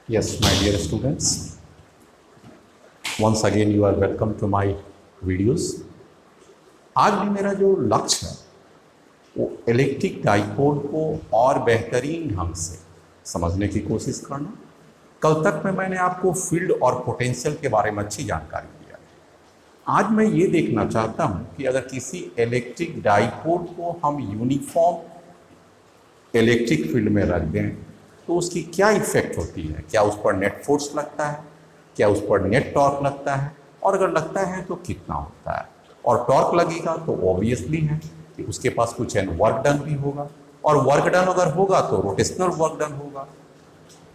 Yes, my dear students, once again you are welcome to my videos. आज भी मेरा जो लक्ष्य है वो इलेक्ट्रिक डाइपोल को और बेहतरीन ढंग से समझने की कोशिश करना। कल तक में मैंने आपको फील्ड और पोटेंशियल के बारे में अच्छी जानकारी दिया। आज मैं ये देखना चाहता हूँ कि अगर किसी इलेक्ट्रिक डाइपोल को हम यूनिफॉर्म इलेक्ट्रिक फील्ड में रख दें तो उसकी क्या इफेक्ट होती है। क्या उस पर नेट फोर्स लगता है, क्या उस पर नेट टॉर्क लगता है, और अगर लगता है तो कितना होता है। और टॉर्क लगेगा तो ऑब्वियसली है कि उसके पास कुछ वर्क डन भी होगा, और वर्क डन अगर होगा तो रोटेशनल वर्क डन होगा,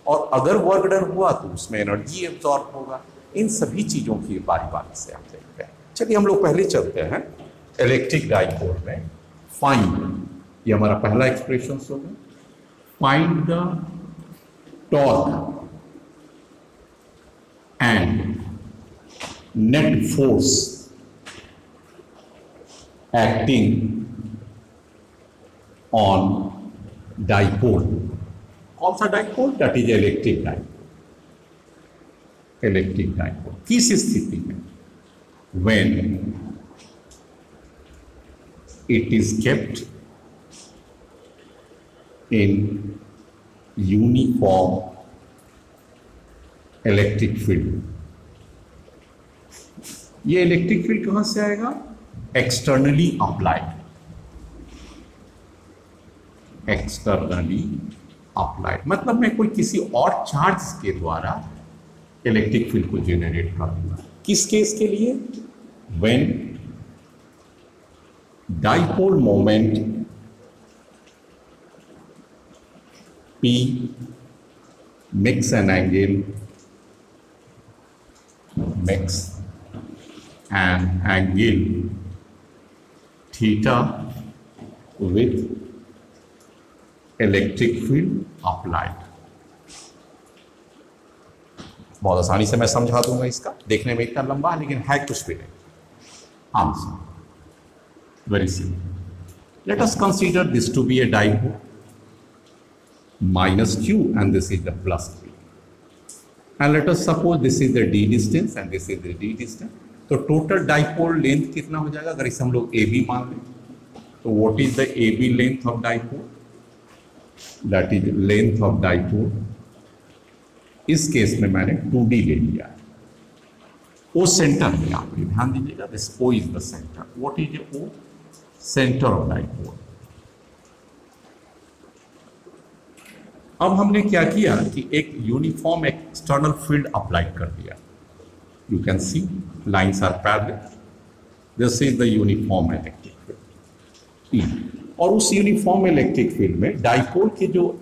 और अगर वर्क डन हुआ तो उसमें एनर्जी एब्जॉर्ब होगा। इन सभी चीज़ों की बारी बारी से हम देखते हैं। चलिए हम लोग पहले चलते हैं इलेक्ट्रिक डाइपोल में। फाइंड, ये हमारा पहला एक्सप्रेशन होगा। Find the torque and net force acting on dipole. कौन सा dipole? That is electric dipole. Electric dipole किस स्थिति में? When it is kept in uniform electric field. ये इलेक्ट्रिक फील्ड कहां से आएगा? Externally applied. एक्सटर्नली अप्लाइड मतलब मैं कोई किसी और चार्ज के द्वारा इलेक्ट्रिक फील्ड को जनरेट कर दूंगा। किस केस के लिए? When dipole moment P makes an angle theta with electric field applied। बहुत आसानी से मैं समझा दूंगा इसका, देखने में इतना लंबा है लेकिन है कुछ भी नहीं। Answer very simple. Let us consider this to be a dipole minus q and this is the plus q, and let us suppose this is the d distance and this is the d distance। तो total dipole length कितना हो जाएगा? अगर इसे हम लोग ab मान लें तो what is the ab length of dipole? That is length of dipole. इस केस में मैंने 2d ले लिया है। ओ सेंटर में आप ध्यान दीजिएगा, this O is the centre. What is O? Centre of dipole. अब हमने क्या किया कि एक यूनिफॉर्म एक्सटर्नल फील्ड अप्लाई कर दिया। You can see lines are parallel. This is the uniform electric field. और उस यूनिफॉर्म इलेक्ट्रिक फील्ड में डाइपोल के जो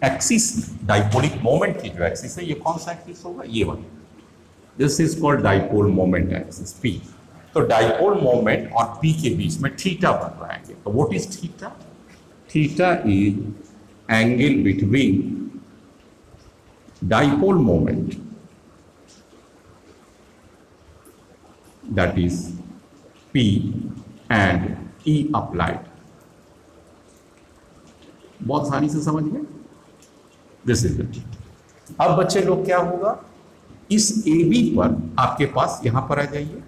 एक्सिस, डाइपोलिक मोमेंट की जो एक्सिस है, ये कौन सा एक्सिस होगा? ये वाला। This is called dipole moment axis P. तो डाइपोल मोमेंट और पी के बीच में थीटा बन रहा है। तो what is theta? Theta is angle between dipole moment, that is P, and E applied। बहुत आसानी से समझ गए। This is it. अब बच्चे लोग क्या होगा, इस AB पर आपके पास यहां पर आ जाइए।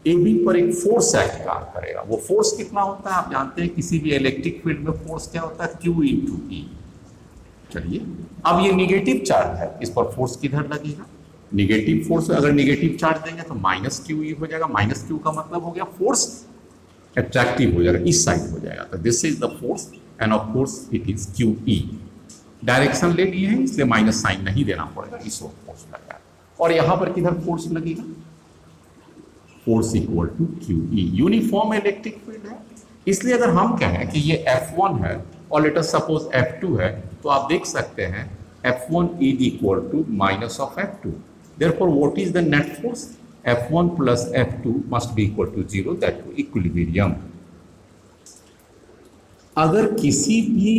AB पर एक फोर्स एक्ट काम करेगा। वो फोर्स कितना होता है आप जानते हैं, किसी भी इलेक्ट्रिक फील्ड में फोर्स क्या होता है? Q into E। चलिए, अब ये निगेटिव चार्ज है, इस पर फोर्स किधर लगेगा? Negative force. अगर निगेटिव चार्ज देंगे तो माइनस क्यू ई हो जाएगा। माइनस क्यू का मतलब हो गया फोर्स अट्रैक्टिव हो जाएगा, इस साइड हो जाएगा। तो this is the force end of course it is Q E. Direction ले लिए हैं इसलिए माइनस साइन नहीं देना पड़ेगा, इस वक्त फोर्स लगा। और यहां पर किधर फोर्स लगेगा? Force equal to Q E. Uniform electric field है, इसलिए अगर हम कहें कि ये F1 है और लेट अस सपोज F2 है, तो आप देख सकते हैं F1 is equal to minus of F2। Therefore, what is the net force? F1 plus F2 must be equal to 0, that to equilibrium। अगर किसी भी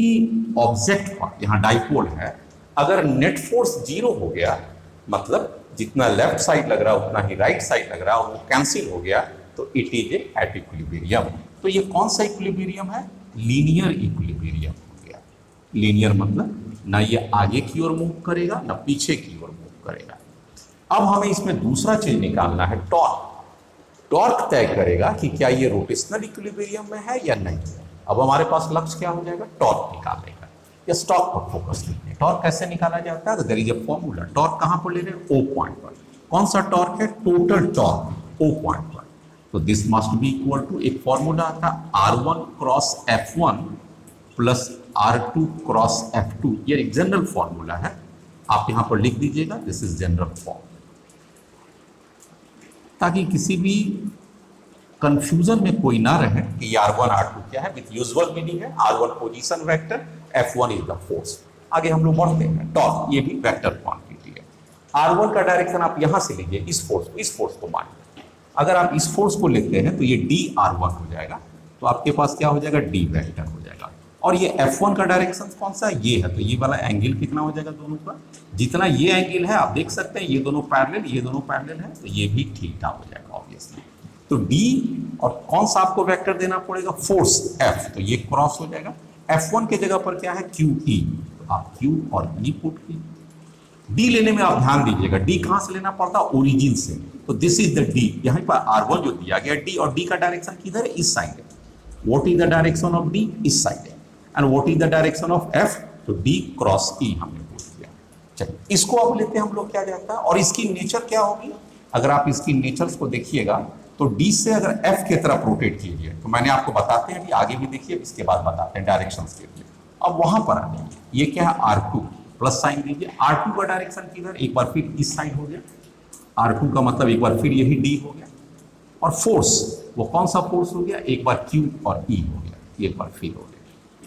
ऑब्जेक्ट पर, यहाँ डाइपोल है, अगर नेट फोर्स 0 हो गया, मतलब जितना लेफ्ट साइड लग रहा है उतना ही राइट साइड लग रहा है, वो कैंसिल हो गया, तो इट इज एट इक्विलिब्रियम। तो ये कौन सा इक्विलिब्रियम है? लीनियर इक्विलिब्रियम हो गया। लीनियर मतलब ना ये आगे की ओर मूव करेगा ना पीछे की ओर मूव करेगा। अब हमें इसमें दूसरा चीज निकालना है, टॉर्क। टॉर्क तय करेगा कि क्या ये रोटेशनल इक्विलिब्रियम में है या नहीं। अब हमारे पास लक्ष्य क्या हो जाएगा, टॉर्क निकालने का। या स्टॉक पर फोकस कीजिए। टॉर्क कैसे निकाला जाता है, तो there is a formula. Torque कहां पर ले रहे हैं, ओ पॉइंट पर। कौन सा टॉर्क है, टोटल टॉर्क ओ पॉइंट पर। तो this must be equal to, एक फॉर्मूला आता है R1 cross F1 plus R2 cross F2। ये एक जनरल फॉर्मूला है, आप यहां पर लिख दीजिएगा, दिस इज जनरल फॉर्म, ताकि किसी भी कंफ्यूजन में कोई ना रहे कि R1 R2 क्या है। विथ यूजुअल मीनिंग है, R1 position vector, F1 is the force. आगे हम लोग बढ़ते हैं, टॉर्क ये भी वेक्टर क्वांटिटी है। R1 का डायरेक्शन आप यहां से लीजिए, इस फोर्स को मान लीजिए। अगर आप इस फोर्स को लेते हैं तो ये dR1 हो जाएगा, तो आपके पास क्या हो जाएगा, D वेक्टर हो जाएगा। और ये F1 का डायरेक्शन कौन सा है, ये है, तो ये वाला एंगल कितना हो जाएगा दोनों का, जितना ये एंगल है आप देख सकते हैं, ये दोनों पैरेलल, ये दोनों पैरेलल है, तो ये भी थीटा हो जाएगा ऑब्वियसली। तो D और कौन सा आपको वेक्टर देना पड़ेगा, फोर्स F, तो ये क्रॉस हो जाएगा। F1 के जगह पर क्या है, QE, तो आप Q और E पुट कीजिए। D लेने में आप ध्यान दीजिएगा, D कहां से लेना पड़ता है, ओरिजिन से, तो दिस इज द D। यहां पर R1 जो दिया गया D, और D का डायरेक्शन किधर है, इस साइड है। What is the direction of D, इस साइड है। And what is the direction of F, तो D क्रॉस E हमने बोल दिया। चलिए इसको अब लेते हैं हम लोग, क्या जाता है, और इसकी नेचर क्या होगी। अगर आप इसकी नेचर्स को देखिएगा तो D से अगर F की तरफ रोटेट कीजिए, तो मैंने आपको बताते हैं, अभी आगे भी देखिए, इसके बाद बताते हैं डायरेक्शंस के लिए। अब वहां पर आ जाइए, ये क्या है, R2 प्लस साइन दीजिए। R2 का डायरेक्शन किधर, एक बार फिर इस साइड हो गया, R2 का मतलब एक बार फिर यही D हो गया। और फोर्स, वो कौन सा फोर्स हो गया, एक बार Q और E हो गया, एक बार फिर हो गया।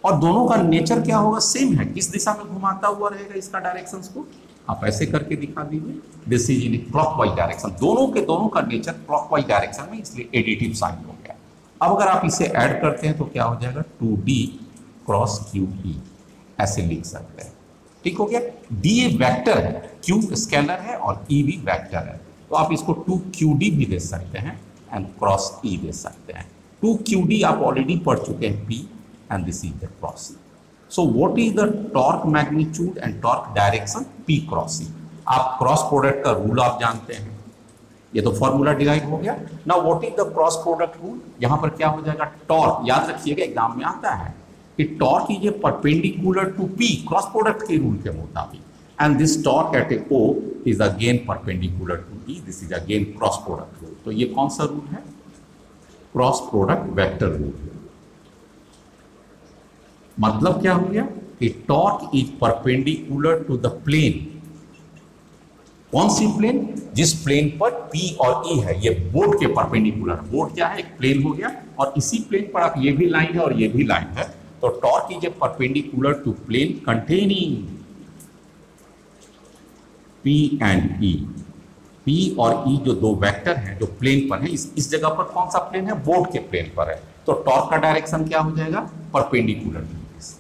और दोनों का नेचर क्या होगा, सेम है, किस दिशा में घुमाता हुआ रहेगा, इसका डायरेक्शंस को आप ऐसे करके दिखा दीजिए, this is in clockwise direction. दोनों के दोनों का नेचर क्लॉकवाइज डायरेक्शन में, इसलिए एडिटिव साइन हो गया। अब अगर आप इसे ऐड करते हैं तो क्या हो जाएगा, 2D क्रॉस QE, ऐसे लिख सकते हैं, ठीक हो गया। D वेक्टर है, Q स्केलर है और E भी वेक्टर है, तो आप इसको 2QD भी दे सकते हैं एंड क्रॉस E दे सकते हैं। 2QD आप ऑलरेडी पढ़ चुके हैं, P, and this is the cross E. So what is the torque magnitude and torque direction, P cross E? आप क्रॉस प्रोडक्ट का रूल आप जानते हैं, ये तो फॉर्मूला डिराइव हो गया। Now what is the cross product rule, यहां पर क्या हो जाएगा, टॉर्क, याद रखिएगा एग्जाम में आता है कि torque is a perpendicular to P, cross product के रूल के मुताबिक, and this torque at a O is again perpendicular to E, this is again cross product rule. तो ये कौन सा रूल है, क्रॉस प्रोडक्ट वेक्टर रूल। मतलब क्या हो गया कि torque is perpendicular to the plane. कौन सी प्लेन, जिस प्लेन पर P और E है, ये बोर्ड के परपेंडिकुलर। बोर्ड क्या है, एक प्लेन हो गया, और इसी प्लेन पर आप, ये भी लाइन है और ये भी लाइन है, तो torque is a perpendicular to plane containing P and E। P और E जो दो वेक्टर हैं जो प्लेन पर हैं, इस जगह पर कौन सा प्लेन है, बोर्ड के प्लेन पर है, तो टॉर्क का डायरेक्शन क्या हो जाएगा, परपेंडिकुलर।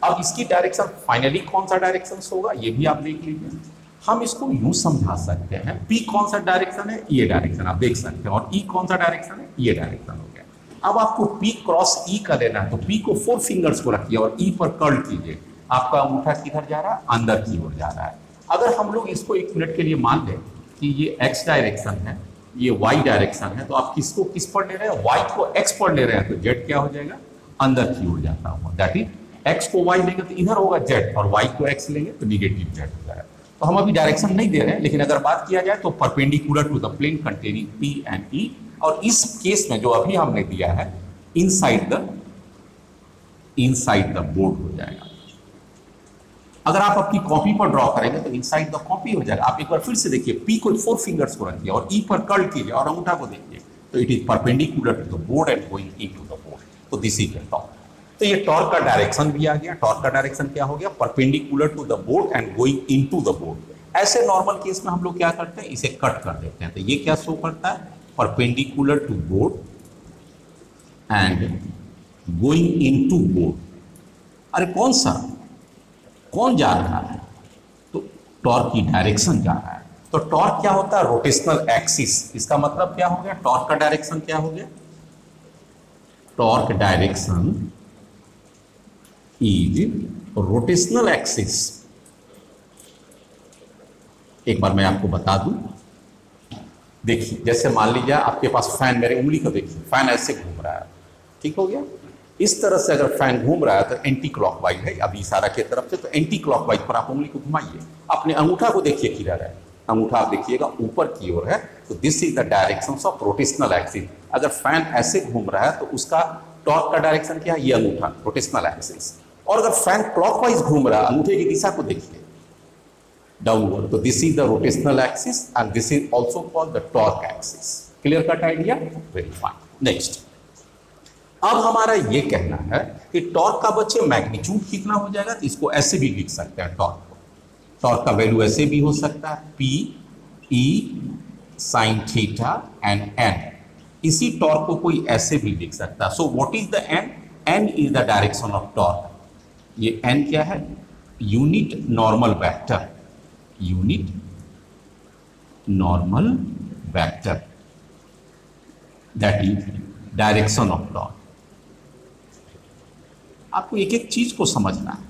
अब इसकी डायरेक्शन फाइनली कौन सा डायरेक्शन होगा, ये भी आप देख लीजिए। हम इसको यूं समझा सकते हैं, P कौन सा डायरेक्शन है, ये डायरेक्शन आप देख सकते हैं, और E कौन सा डायरेक्शन है, ये डायरेक्शन हो गया। अब आपको P क्रॉस E का लेना है, तो P को 4 फिंगर्स को रखिए और E पर कर्ल कीजिए। आपका अंगूठा किधर जा रहा है, अंदर की ओर जा रहा है। अगर हम लोग इसको 1 मिनट के लिए मान लें कि ये X डायरेक्शन है, ये Y डायरेक्शन है, तो आप किसको किस पर ले रहे हैं, Y को X पर ले रहे हैं, तो Z क्या हो जाएगा, अंदर की ओर जाता हुआ। दैट इज X को Y लेंगे तो इधर होगा Z, और Y को X लेंगे तो निगेटिव Z हो जाएगा। तो हम अभी डायरेक्शन नहीं दे रहे हैं, लेकिन अगर बात किया जाए तो perpendicular to the plane containing P and E, और इस केस में जो अभी हमने दिया है, इनसाइड द बोर्ड हो जाएगा। अगर आप अपनी कॉपी पर ड्रॉ करेंगे तो इनसाइड द कॉपी हो जाएगा। आप एक बार फिर से देखिए, P को 4 फिंगर्स को रखिए और E पर कर्ल कीजिए और अंगूठा को देखिए, तो it is perpendicular to the board and going into the board, तो दिस इज द टॉर्क। तो ये टॉर्क का डायरेक्शन भी आ गया। टॉर्क का डायरेक्शन क्या हो गया, perpendicular to the board and going into the board. ऐसे नॉर्मल केस में हम लोग क्या करते हैं, इसे कट कर देते हैं, तो ये क्या शो करता है, perpendicular to board and going into board. अरे कौन जा रहा है, तो टॉर्क की डायरेक्शन जा रहा है। तो टॉर्क क्या होता है, रोटेशनल एक्सिस। इसका मतलब क्या हो गया, टॉर्क का डायरेक्शन क्या हो गया, torque direction is rotational axis एक बार मैं आपको बता दूं, देखिए जैसे मान लीजिए आपके पास फैन, मेरी उंगली को देखिए, फैन ऐसे घूम रहा है, ठीक हो गया। इस तरह से अगर फैन घूम रहा है तो एंटी क्लॉकवाइज है, अभी इशारा की तरफ से, तो एंटी क्लॉकवाइज पर आप उंगली को घुमाइए। अपने अंगूठा को देखिए किधर है, अंगूठा आप देखिएगा ऊपर की ओर है, तो this is the direction of rotational axis. अगर फैन ऐसे घूम रहा है तो उसका टॉर्क का डायरेक्शन क्या है, ये अंगूठा, रोटेशनल एक्सिस। और अगर फैन क्लॉकवाइज घूम रहा है, अंगूठे की दिशा को देखिए डाउनवर्ड, तो this is the rotational axis and this is also called the torque axis. Clear cut idea, very fine. Next, अब हमारा ये कहना है कि टॉर्क का बच्चे मैग्नीट्यूड कितना हो जाएगा, तो इसको ऐसे भी लिख सकते हैं टॉर्क को। टॉर्क का वैल्यू ऐसे भी हो सकता है, P E sine theta and N. इसी टॉर्क को कोई ऐसे भी लिख सकता है। So what is the N? N is the direction of torque. ये एन क्या है? Unit normal vector, unit normal vector, that is direction of torque. आपको एक एक चीज को समझना है।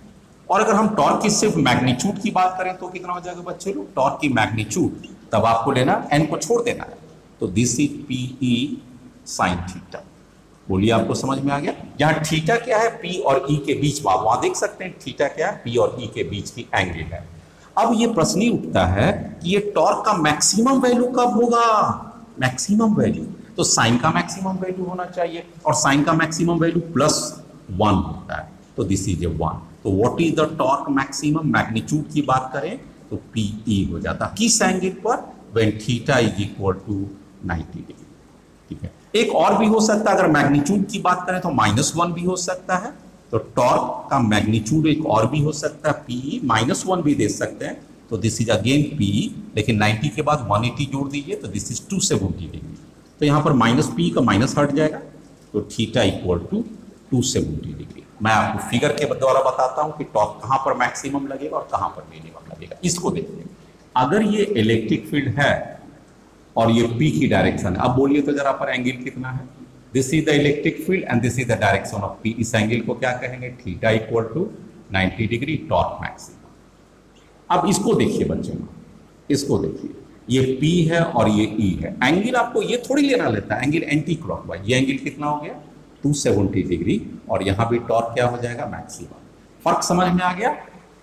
और अगर हम टॉर्क की सिर्फ मैग्नीट्यूड की बात करें तो कितना हो जाएगा बच्चे लोग? टॉर्क की मैग्नीट्यूड, तब आपको लेना एन को छोड़ देना है, तो this is P E sine theta. बोलिए आपको समझ में आ गया? जहां थीटा क्या है, पी और ई के बीच, वहां देख सकते हैं थीटा क्या है, पी और ई के बीच की एंगल है। अब ये प्रश्न ही उठता है कि ये टॉर्क का मैक्सिमम वैल्यू कब होगा? मैक्सिमम वैल्यू तो साइन का मैक्सिमम वैल्यू होना चाहिए, और साइन का मैक्सिमम वैल्यू +1 होता है, तो दिस इज ए 1। तो what is the torque maximum? Magnitude की बात करें तो पीई हो जाता, किस एंगल पर? When theta is equal to 90 degree. ठीक है, एक और भी हो सकता है, अगर मैग्नीट्यूड की बात करें तो -1 भी हो सकता है। तो टॉर्क का मैग्नीट्यूड एक और भी हो सकता है, पीई -1 भी दे सकते हैं, तो दिस इज अगेन पीई, लेकिन 90 के बाद 180 जोड़ दीजिए, तो दिस इज 270 डिग्री। तो यहाँ पर -p का माइनस हट जाएगा, तो थीटा इक्वल टू 270 डिग्री। मैं आपको फिगर के द्वारा बताता हूं कि टॉर्क कहां पर मैक्सिमम लगेगा और कहां पर मिनिमम लगेगा। इसको देखिए, अगर ये इलेक्ट्रिक फील्ड है और ये p की डायरेक्शन है, अब बोलिए तो जरा पर एंगल कितना है? This is the electric field and this is the direction of p। इस एंगल को क्या कहेंगे? Theta equal to 90 degree, torque maximum. अब इसको देखिए बच्चों, इसको देखिए, ये P है और ये E है। एंगल आपको ये थोड़ी लेना लेता है, एंगल एंटी क्लॉकवाइज। ये एंगल कितना हो गया? 270 डिग्री, और यहाँ भी टॉर्क क्या हो जाएगा? मैक्सिमम। फर्क समझ में आ गया?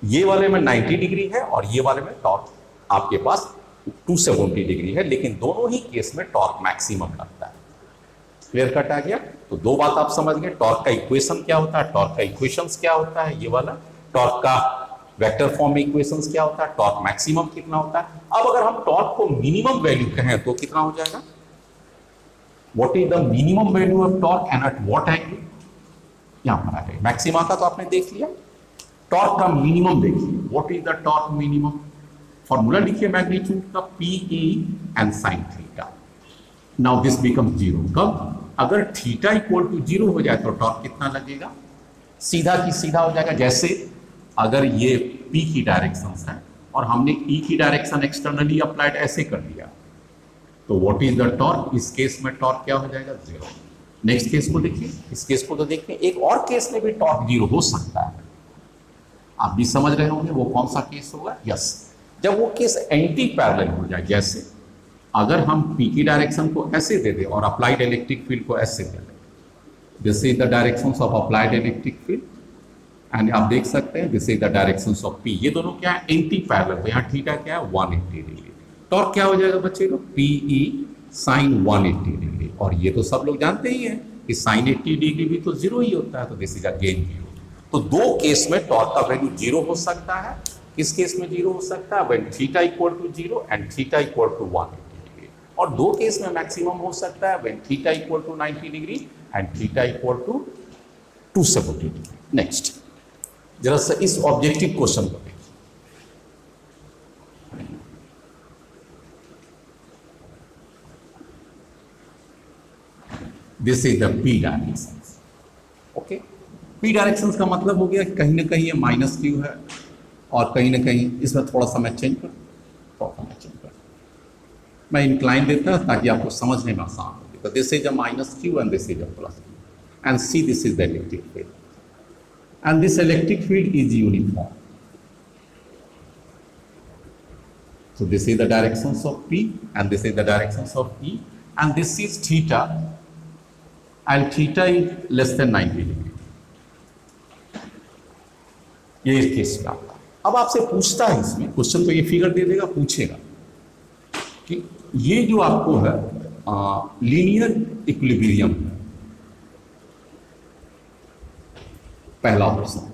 ये वाले में 90 डिग्री है और ये वाले में टॉर्क आपके पास 270 डिग्री है, लेकिन दोनों ही केस में टॉर्क मैक्सिमम लगता है। क्लियर कट आ गया? तो दो बात आप समझ गए। टॉर्क का इक्वेशन क्या होता है, टॉर्क का इक्वेशंस क्या होता है, ये वाला। टॉर्क का वेक्टर फॉर्म में इक्वेशंस क्या होता है, टॉर्क मैक्सिमम कितना होता है। अब अगर हम टॉर्क को मिनिमम वैल्यू कहें तो कितना हो जाएगा? What is the minimum value of torque and at what angle? यहां पर आ गए। मैक्सिमा का तो आपने देख लिया, टॉर्क का मिनिमम देखिए। What is the torque minimum? Formula लिखिए मैग्नीट्यूड का, PE and sine theta. Now this become 0 कब? अगर थीटा इक्वल टू 0 हो जाए तो टॉर्क कितना लगेगा? सीधा की सीधा हो जाएगा। जैसे अगर ये P की डायरेक्शन है और हमने E की डायरेक्शन एक्सटर्नली अप्लाइड ऐसे कर दिया, तो व्हाट इज द टॉर्क? इस केस में टॉर्क क्या हो जाएगा? 0। नेक्स्ट केस को देखिए, इस केस को तो देखिए, एक और केस में भी टॉर्क 0 हो सकता है। आप भी समझ रहे होंगे वो कौन सा केस होगा? यस, जब वो केस एंटी पैरेलल हो जाए। जैसे अगर हम P की डायरेक्शन को ऐसे दे दें और अप्लाइड इलेक्ट्रिक फील्ड को ऐसे दे दें, this is the directions of applied electric field and आप देख सकते हैं this is the directions of P। ये दोनों क्या है? Anti parallel. तो यहाँ थीटा क्या है? 180 डिग्री। टॉर्क क्या हो जाएगा बच्चे लोग? PE sine 180 degree. और ये तो सब लोग जानते ही हैं कि साइन 80 डिग्री भी तो 0 ही होता है, तो दिस इज अगेन 0। तो दो केस में टॉर्क का वैल्यू 0 हो सकता है। किस केस में 0 हो सकता है? When theta equal to 0 and theta equal to 180 degree. और दो केस में मैक्सिमम हो सकता है, when theta equal to 90 degree and theta equal to 270 degree. Next, जरा सा इस ऑब्जेक्टिव क्वेश्चन को देखिए। This is the P direction. Okay, P direction का मतलब हो गया कहीं ना कहीं ये -q है और कहीं ना कहीं इसमें थोड़ा सा मैं चेंज कर, मैं इंक्लाइन देता ताकि आपको समझने में आसान हो। तो this is a -q and this is a +q and see this is the electric field and this electric field is uniform So this is the directions of P and this is the directions of E and this is theta and theta is less than 90 degree. ये इस case में आपका। अब आपसे पूछता है इसमें question, तो ये फिगर दे देगा, पूछेगा कि ये जो आपको है लीनियर इक्विलिब्रियम है, पहला ऑप्शन।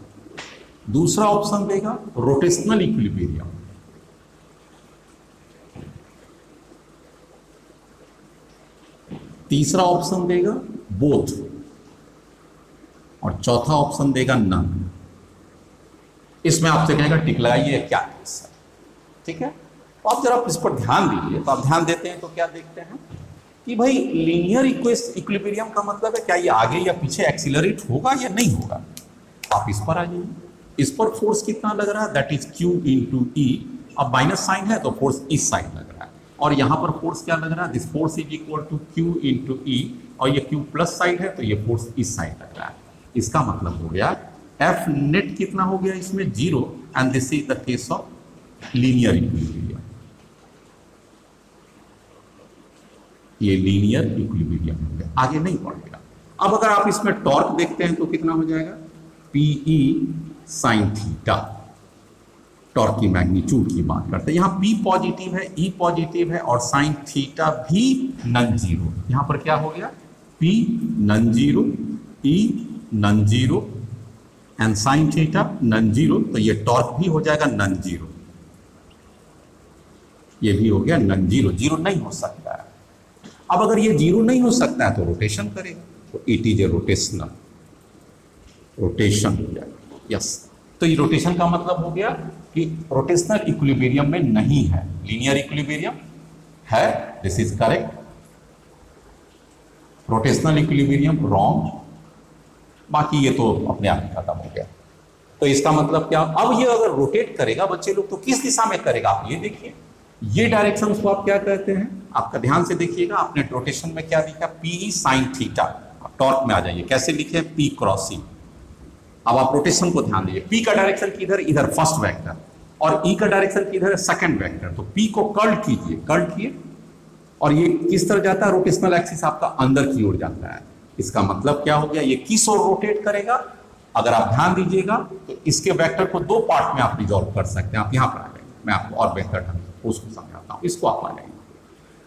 दूसरा ऑप्शन देगा रोटेशनल इक्विलिब्रियम, तीसरा ऑप्शन देगा बोथ और चौथा ऑप्शन देगा नन। इसमें आपसे कहेगा टिक लगाइए क्या केस है, ठीक है। तो आप जरा इस पर ध्यान दीजिए। तो आप ध्यान देते हैं तो क्या देखते हैं कि भाई लीनियर इक्विलिब्रियम का मतलब है क्या ये आगे या पीछे एक्सीलरेट होगा या नहीं होगा। आप इस पर आ जाइए, इस पर फोर्स कितना लग रहा है, दैट इज Q इंटू ई। अब माइनस साइन है तो फोर्स इस साइड लग रहा है, और यहां पर फोर्स क्या लग रहा है, this force is equal to Q into E, और ये Q प्लस साइड है तो ये फोर्स इस साइड लग रहा है। इसका मतलब हो गया F नेट कितना हो गया इसमें 0 and this is the case of linear equilibrium. ये लीनियर इक्विलिब्रियम हो गया, आगे नहीं बढ़ेगा। अब अगर आप इसमें टॉर्क देखते हैं तो कितना हो जाएगा, PE साइन थीटा। टॉर्क की मैग्नीट्यूड की बात करते हैं, यहाँ P पॉजिटिव है, E पॉजिटिव है और साइन थीटा भी नन जीरो। यहां पर क्या हो गया, P non zero, E non zero and sine theta non zero, तो ये टॉर्क भी हो जाएगा नन जीरो, ये भी हो गया नन जीरो। जीरो नहीं हो सकता है। अब अगर ये जीरो नहीं हो सकता है तो रोटेशन करेगा, तो it is A rotational, rotation हो जाएगा। यस, तो ये रोटेशन का मतलब हो गया कि रोटेशनल इक्विलिब्रियम में नहीं है, लीनियर इक्विलिब्रियम है, this is correct. Rotational equilibrium wrong, बाकी ये तो अपने आप ही खत्म हो गया। तो इसका मतलब क्या, अब ये अगर रोटेट करेगा बच्चे लोग तो किस दिशा में करेगा, आप ये देखिए। ये डायरेक्शन को आप क्या कहते हैं, आपका ध्यान से देखिएगा। आपने रोटेशन में क्या लिखा, PE साइन थीटा। टॉर्क में आ जाइए, कैसे लिखे, P क्रॉस C। अब आप रोटेशन को ध्यान दीजिए, P का डायरेक्शन किधर, इधर फर्स्ट वेक्टर, और E का डायरेक्शन किधर है, सेकंड वेक्टर। तो P को कर्ल कीजिए, कर्ल किए, और ये किस तरह जाता है, रोटेशनल एक्सिस आपका अंदर की ओर जाता है। इसका मतलब क्या हो गया, ये किस ओर रोटेट करेगा। अगर आप ध्यान दीजिएगा तो इसके वेक्टर को दो पार्ट में आप रिजॉल्व कर सकते हैं। आप यहां पर आ जाएंगे, मैं आपको और बेहतर ढंग से उसको समझाता हूं। इसको आप आ जाएंगे,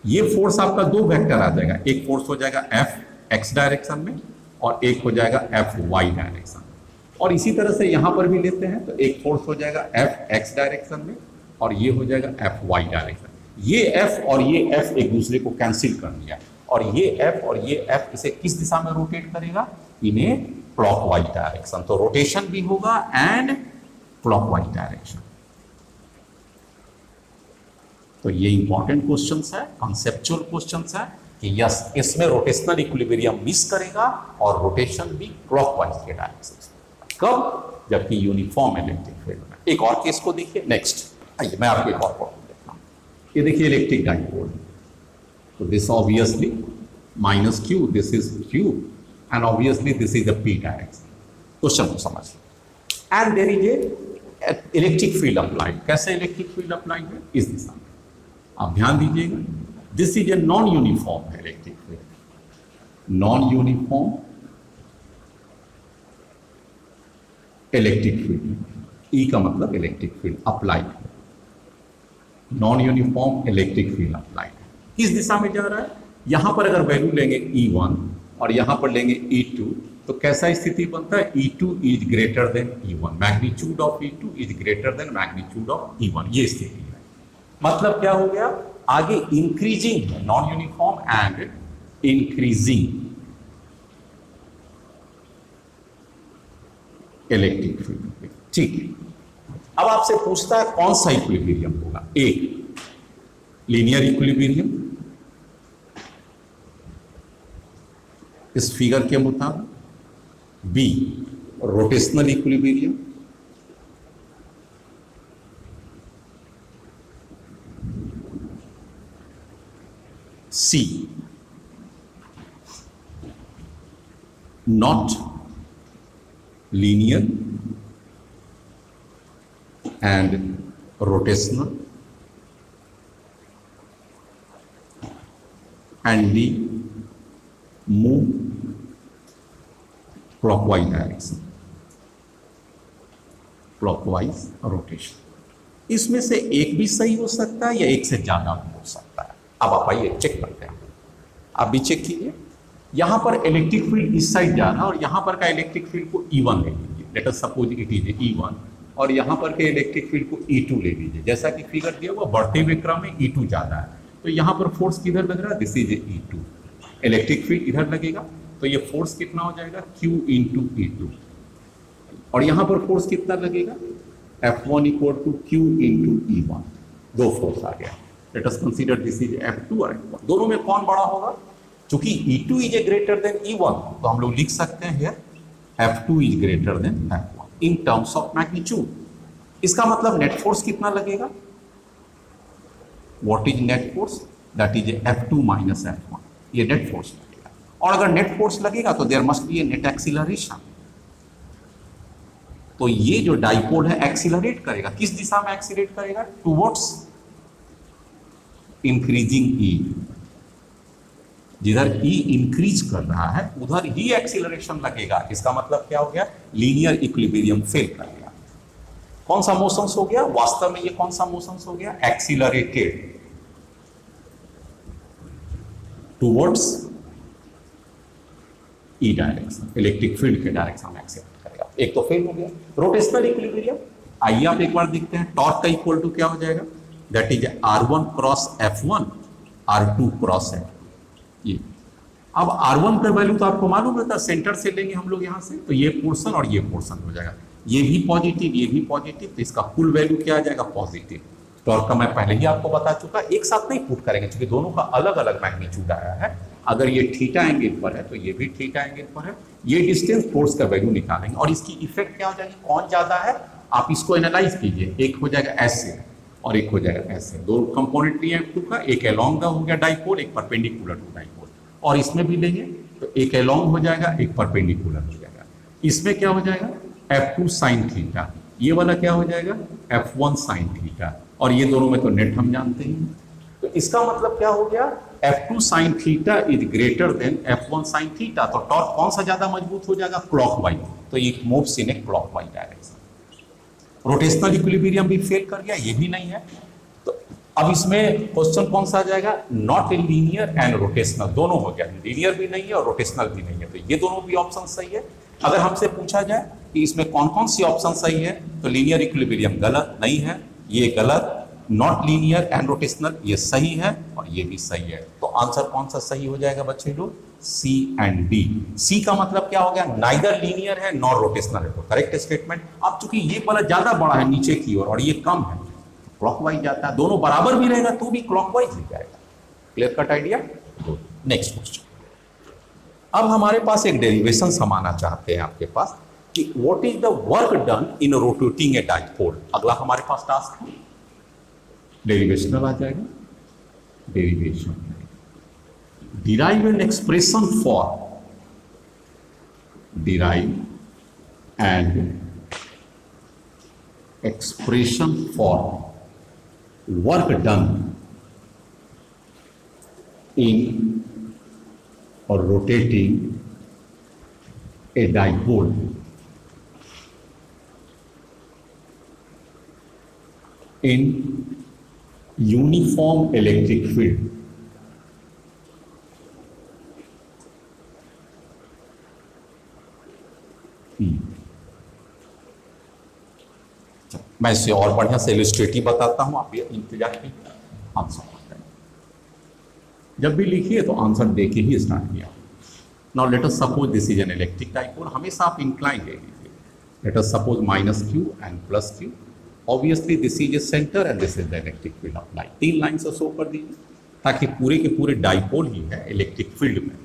ये फोर्स आपका दो वेक्टर आ जाएगा, एक फोर्स हो जाएगा F x डायरेक्शन में और एक हो जाएगा F y डायरेक्शन में। और इसी तरह से यहां पर भी लेते हैं तो एक फोर्स हो जाएगा F x डायरेक्शन में और ये हो जाएगा F y डायरेक्शन। ये F और ये F एक दूसरे को कैंसिल कर दिया, और ये F और ये F इसे किस दिशा में रोटेट करेगा, इन्हें क्लॉकवाइज डायरेक्शन। तो रोटेशन भी होगा एंड क्लॉकवाइज डायरेक्शन। तो ये इंपॉर्टेंट क्वेश्चंस है, कॉन्सेप्चुअल क्वेश्चंस है कि यस, इसमें रोटेशनल इक्विलिब्रियम मिस करेगा और रोटेशन भी क्लॉकवाइज के डायरेक्शन से। कब, जबकि यूनिफॉर्म इलेक्ट्रिक फील्ड में। एक और केस को देखिए, नेक्स्ट आइए मैं आपको एक और प्रॉब्लम देता हूं। ये देखिए इलेक्ट्रिक डाइपोल, तो this obviously minus Q, this is Q and obviously this is the P direction. Question को समझिए, and there is a electric field applied. कैसे इलेक्ट्रिक फील्ड अप्लाइड है, इस दिशा में। आप ध्यान दीजिएगा, this is a non uniform electric field, non uniform electric field. E का मतलब electric field applied, non uniform electric field applied. किस दिशा में जा रहा है, यहां पर अगर वैल्यू लेंगे E1 और यहां पर लेंगे E2 तो कैसा स्थिति बनता है, E2 is greater than E1, magnitude of E2 is greater than magnitude of E1। ये स्थिति है। मतलब क्या हो गया, आगे इंक्रीजिंग है, non uniform and increasing electric field. ठीक है, अब आपसे पूछता है कौन सा इक्विलिब्रियम होगा। एक लीनियर इक्विलिब्रियम इस फिगर के मुताबिक, B rotational equilibrium, C not linear and rotational and D move clockwise direction, clockwise rotation। इसमें से एक भी सही हो सकता है या एक से ज्यादा भी हो सकता है। अब आप आइए चेक करते हैं, आप भी चेक कीजिए। यहां पर इलेक्ट्रिक फील्ड इस साइड जा रहा है और यहां पर का इलेक्ट्रिक फील्ड को E1 ले लीजिए, late us suppose it is E1, और यहां पर के इलेक्ट्रिक फील्ड को E2 ले लीजिए। जैसा कि फिगर दिया हुआ बढ़ते हुए क्रम में E2 ज्यादा है, तो यहां पर फोर्स किधर लग रहा है, this is E2। Electric field इधर लगेगा तो ये फोर्स कितना हो जाएगा, Q इंटू E2, और यहां पर फोर्स कितना लगेगा, F1 equal to Q into E1। दो फोर्स आ गया। Late us consider this is F2 और F1। दोनों में कौन बड़ा होगा, क्योंकि E2 is a greater than E1, तो हम लोग लिख सकते हैं here F2 is greater than F1 in terms of magnitude. इसका मतलब नेट फोर्स कितना लगेगा, what is net force, that is F2 minus F1, ये नेट फोर्स लगेगा। और अगर नेट फोर्स लगेगा तो there must be a net acceleration. तो ये जो डाइपोल है एक्सीलरेट करेगा, किस दिशा में एक्सीलरेट करेगा, टुवर्ड्स इंक्रीजिंग E। जिधर E इंक्रीज कर रहा है उधर ही एक्सीलरेशन लगेगा। इसका मतलब क्या हो गया, लीनियर इक्विलिब्रियम फेल कर गया। कौन सा मोशंस हो गया, वास्तव में ये कौन सा मोशंस हो गया, accelerated towards E direction, electric field के डायरेक्शन में एक्सीलरेट करेगा। एक तो फेल हो गया। रोटेशनल इक्विलिब्रियम, आइए आप एक बार देखते हैं, टॉर्क का इक्वल टू क्या हो जाएगा, that is R1 cross F1 R2 cross F2। ये अब R1 का वैल्यू तो आपको मालूम रहता है, सेंटर से लेंगे हम लोग यहां से, तो ये पोर्शन और ये पोर्शन हो जाएगा, ये भी पॉजिटिव ये भी पॉजिटिव, तो इसका कुल वैल्यू क्या आ जाएगा, पॉजिटिव। टॉर्क का मैं पहले ही आपको बता चुका, एक साथ नहीं पुट करेंगे क्योंकि दोनों का अलग अलग मैग्नीट्यूड आया है। अगर ये थीटा एंगल पर है तो ये भी थीटा एंगल पर है, ये डिस्टेंस फोर्स का वैल्यू निकालेंगे और इसकी इफेक्ट क्या हो जाएगी, कौन ज्यादा है, आप इसको एनालाइज कीजिए। एक हो जाएगा ऐसे और एक हो जाएगा ऐसे, दो कंपोनेंट लिए F2 का, एक अलोंग का हो गया डाइपोल, एक परपेंडिकुलर टू डाइपोल। और इसमें भी लेंगे तो एक अलोंग हो जाएगा, एक परपेंडिकुलर हो जाएगा। इसमें क्या हो जाएगा, F2 साइन थीटा, ये वाला क्या हो जाएगा, F1 साइन थीटा, और ये दोनों में तो नेट हम जानते हैं। तो इसका मतलब क्या हो गया, F2 sine theta is greater than F1 sine theta. तो टॉर्क कौन सा ज्यादा मजबूत हो जाएगा, क्लॉकवाइज, तो ये moves in A clockwise direction. Rotational equilibrium भी फेल कर गया, ये भी नहीं है। तो अब इसमें क्वेश्चन कौन सा आ जाएगा, not in linear and rotational, दोनों हो गया, लीनियर भी नहीं है और रोटेशनल भी नहीं है, तो ये दोनों भी ऑप्शन सही है। अगर हमसे पूछा जाए कि इसमें कौन कौन सी ऑप्शन सही है, तो लीनियर इक्विलिब्रियम गलत नहीं है, ये गलत, नॉट लीनियर एंड रोटेशनल ये सही है और ये भी सही है। तो आंसर कौन सा सही हो जाएगा बच्चे लोग, सी एंड डी। सी का मतलब क्या हो गया, नाइदर लीनियर है नॉर रोटेशनल है, तो करेक्ट स्टेटमेंट। अब चूंकि ये वाला ज्यादा बड़ा है नीचे की ओर और ये कम है, क्लॉकवाइज जाता है, दोनों बराबर भी रहेगा तो भी क्लॉकवाइज ही जाएगा। Clear cut idea. Next question, अब हमारे पास एक डेरिवेशन समाना चाहते हैं आपके पास कि what is the work done in rotating a dipole. अगला हमारे पास टास्क है, डेरिवेशनल आ जाएगा, derivation, derive an expression for, derive and expression for work done in और rotating a dipole in uniform electric field. मैं इसे और बढ़िया से इलस्ट्रेटिव बताता हूं, आप ये इंतजार कीजिए, आंसर जब भी लिखिए तो आंसर देके ही स्टार्ट किया। Now let us suppose this is an electric dipole, हमेशा आप इंक्लाइन ले लीजिए। Late us suppose -q and +q, obviously this is A centre and this is the electric field apply. 3 line से show कर दीजिए ताकि पूरे के पूरे डाइपोल ही है इलेक्ट्रिक फील्ड में।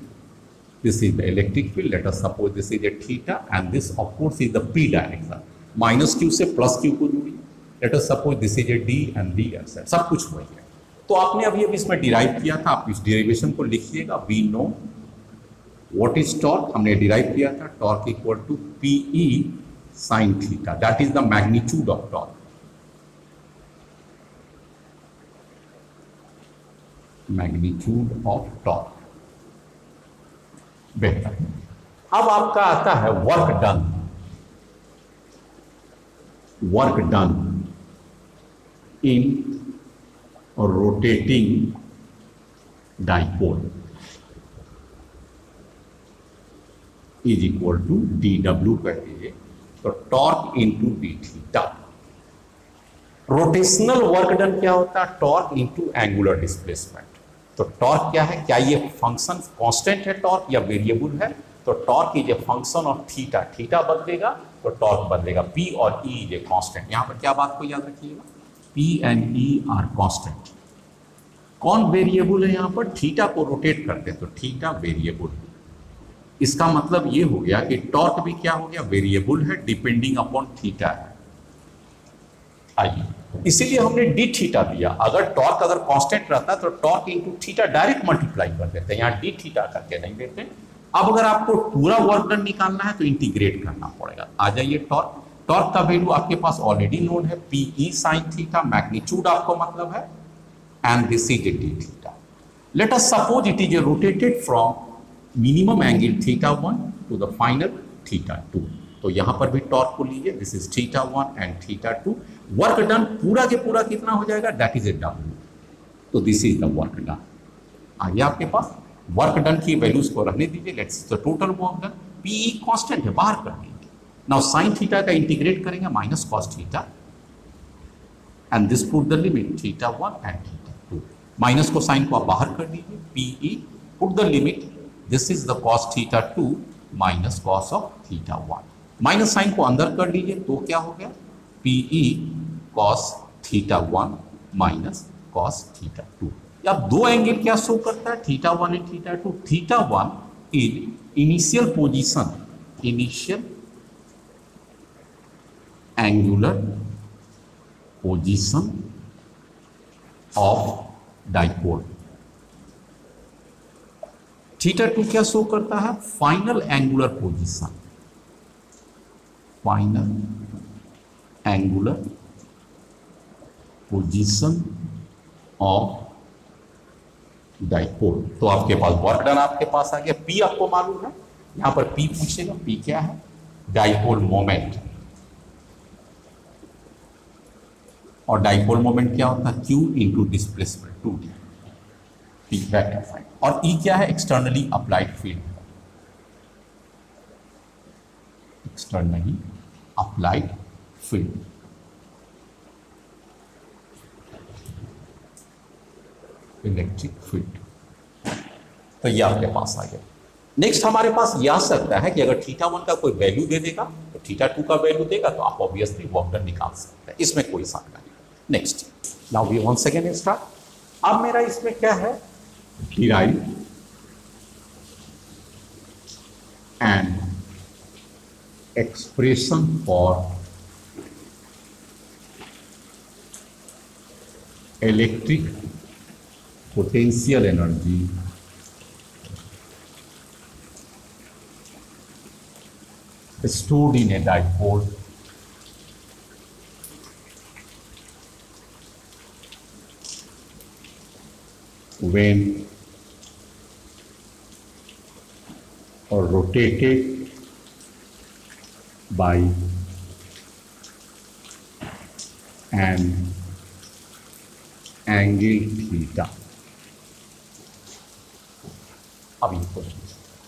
This is the electric field, late us suppose this is A theta and this of course is the p direction. -q से +q को जोड़िए, late us suppose this is A d and d ऐसा सब कुछ वही है। तो आपने अभी अभी इसमें डिराइव किया था, आप इस डेरिवेशन को लिखिएगा। We know what is torque, हमने डिराइव किया था, torque equal to PE sin theta, that is the magnitude of torque. Magnitude of torque. बेहतर। अब आपका आता है work done. Work done in rotating dipole is equal to dw कहिए तो torque into D theta. Rotational work done क्या होता है? Torque into angular displacement. तो टॉर्क क्या है? क्या ये फंक्शन कांस्टेंट है टॉर्क या वेरिएबल है? तो torque is a function of theta. Theta बदलेगा तो टॉर्क बदलेगा। P और E इज ए कांस्टेंट। यहां पर क्या बात को याद रखिएगा? P and E are constant. कौन वेरिएबल है? यहां पर थीटा को रोटेट करते हैं तो थीटा वेरिएबल। इसका मतलब ये हो गया कि टॉर्क भी क्या हो गया? वेरिएबल है, डिपेंडिंग अपॉन थीटा है। आइए, इसीलिए हमने डी थीटा दिया। अगर टॉर्क अगर कांस्टेंट रहता तो torque into theta direct multiply कर देते हैं, यहाँ डी थीटा करके नहीं देते। अब अगर आपको पूरा वर्क डन निकालना है तो इंटीग्रेट करना पड़ेगा। आ जाइए, टॉर्क। टॉर्क का वैल्यू आपके पास ऑलरेडी नोन है, PE sin थीटा। मैग्नीट्यूड आपको मतलब है, and this is d theta. Let us suppose it is a rotated from minimum angle θ1 to the final θ2। तो यहां पर भी टॉर्क को लीजिए, this is θ1 and θ2। Work done पूरा के पूरा कितना हो जाएगा? That is a W। तो this is the work done. आइए, आपके पास वर्क डन की वैल्यूज को रहने दीजिए। Let's the total work done. PE constant है, बाहर कर देंगे। नाउ साइन थीटा का इंटीग्रेट करेंगे, minus cos theta, and this put the limit θ1 and θ2। Minus को साइन को आप बाहर कर दीजिए। PE put the limit, this is the cos θ2 minus cos of θ1। Minus sine को अंदर कर लीजिए तो क्या हो गया? PE cos θ1 minus cos θ2। अब दो एंगल क्या शो करता है? θ1 and θ2। θ1 is initial position, initial angular position of dipole. θ2 क्या शो करता है? Final angular position, final angular position of dipole. तो आपके पास वर्क डन आपके पास आ गया। P आपको मालूम है, यहां पर P पूछेगा। P क्या है? Dipole moment. और डाइपोल मोमेंट क्या होता है? Q into displacement 2D। P vector find. और E क्या है? Externally applied field, externally applied field. Electric field. तो ये आपके पास आ गया। नेक्स्ट हमारे पास यह आ सकता है कि अगर θ1 का कोई वैल्यू दे देगा तो θ2 का वैल्यू देगा, तो आप ऑब्वियसली वर्क डन निकाल सकते हैं, इसमें कोई शक नहीं। Next, now we once again start. अब मेरा इसमें क्या है? Derive and expression for electric potential energy stored in a dipole when rotated by an angle theta। अब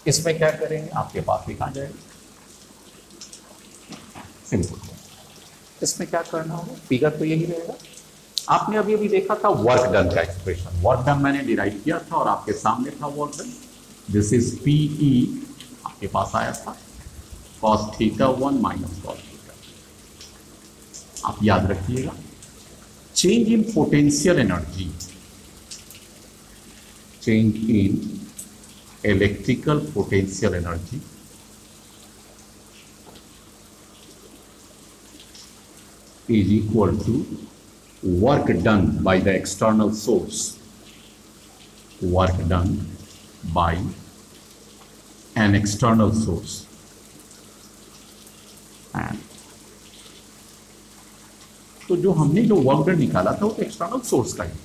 इसमें क्या करेंगे? आपके पास लिखा जाएगा सिंपल। इसमें क्या करना होगा? फिगर तो यही रहेगा। आपने अभी अभी देखा था वर्क डन का एक्सप्रेशन। वर्क डन मैंने डिराइव किया था और आपके सामने था work done. This is PE आपके पास आया था cos θ1 माइनस cos θ। आप याद रखिएगा, change in potential energy, change in electrical potential energy is equal to work done by the external source, work done by an external source, and तो जो हमने जो वर्क डन निकाला था वो एक्सटर्नल सोर्स का ही था।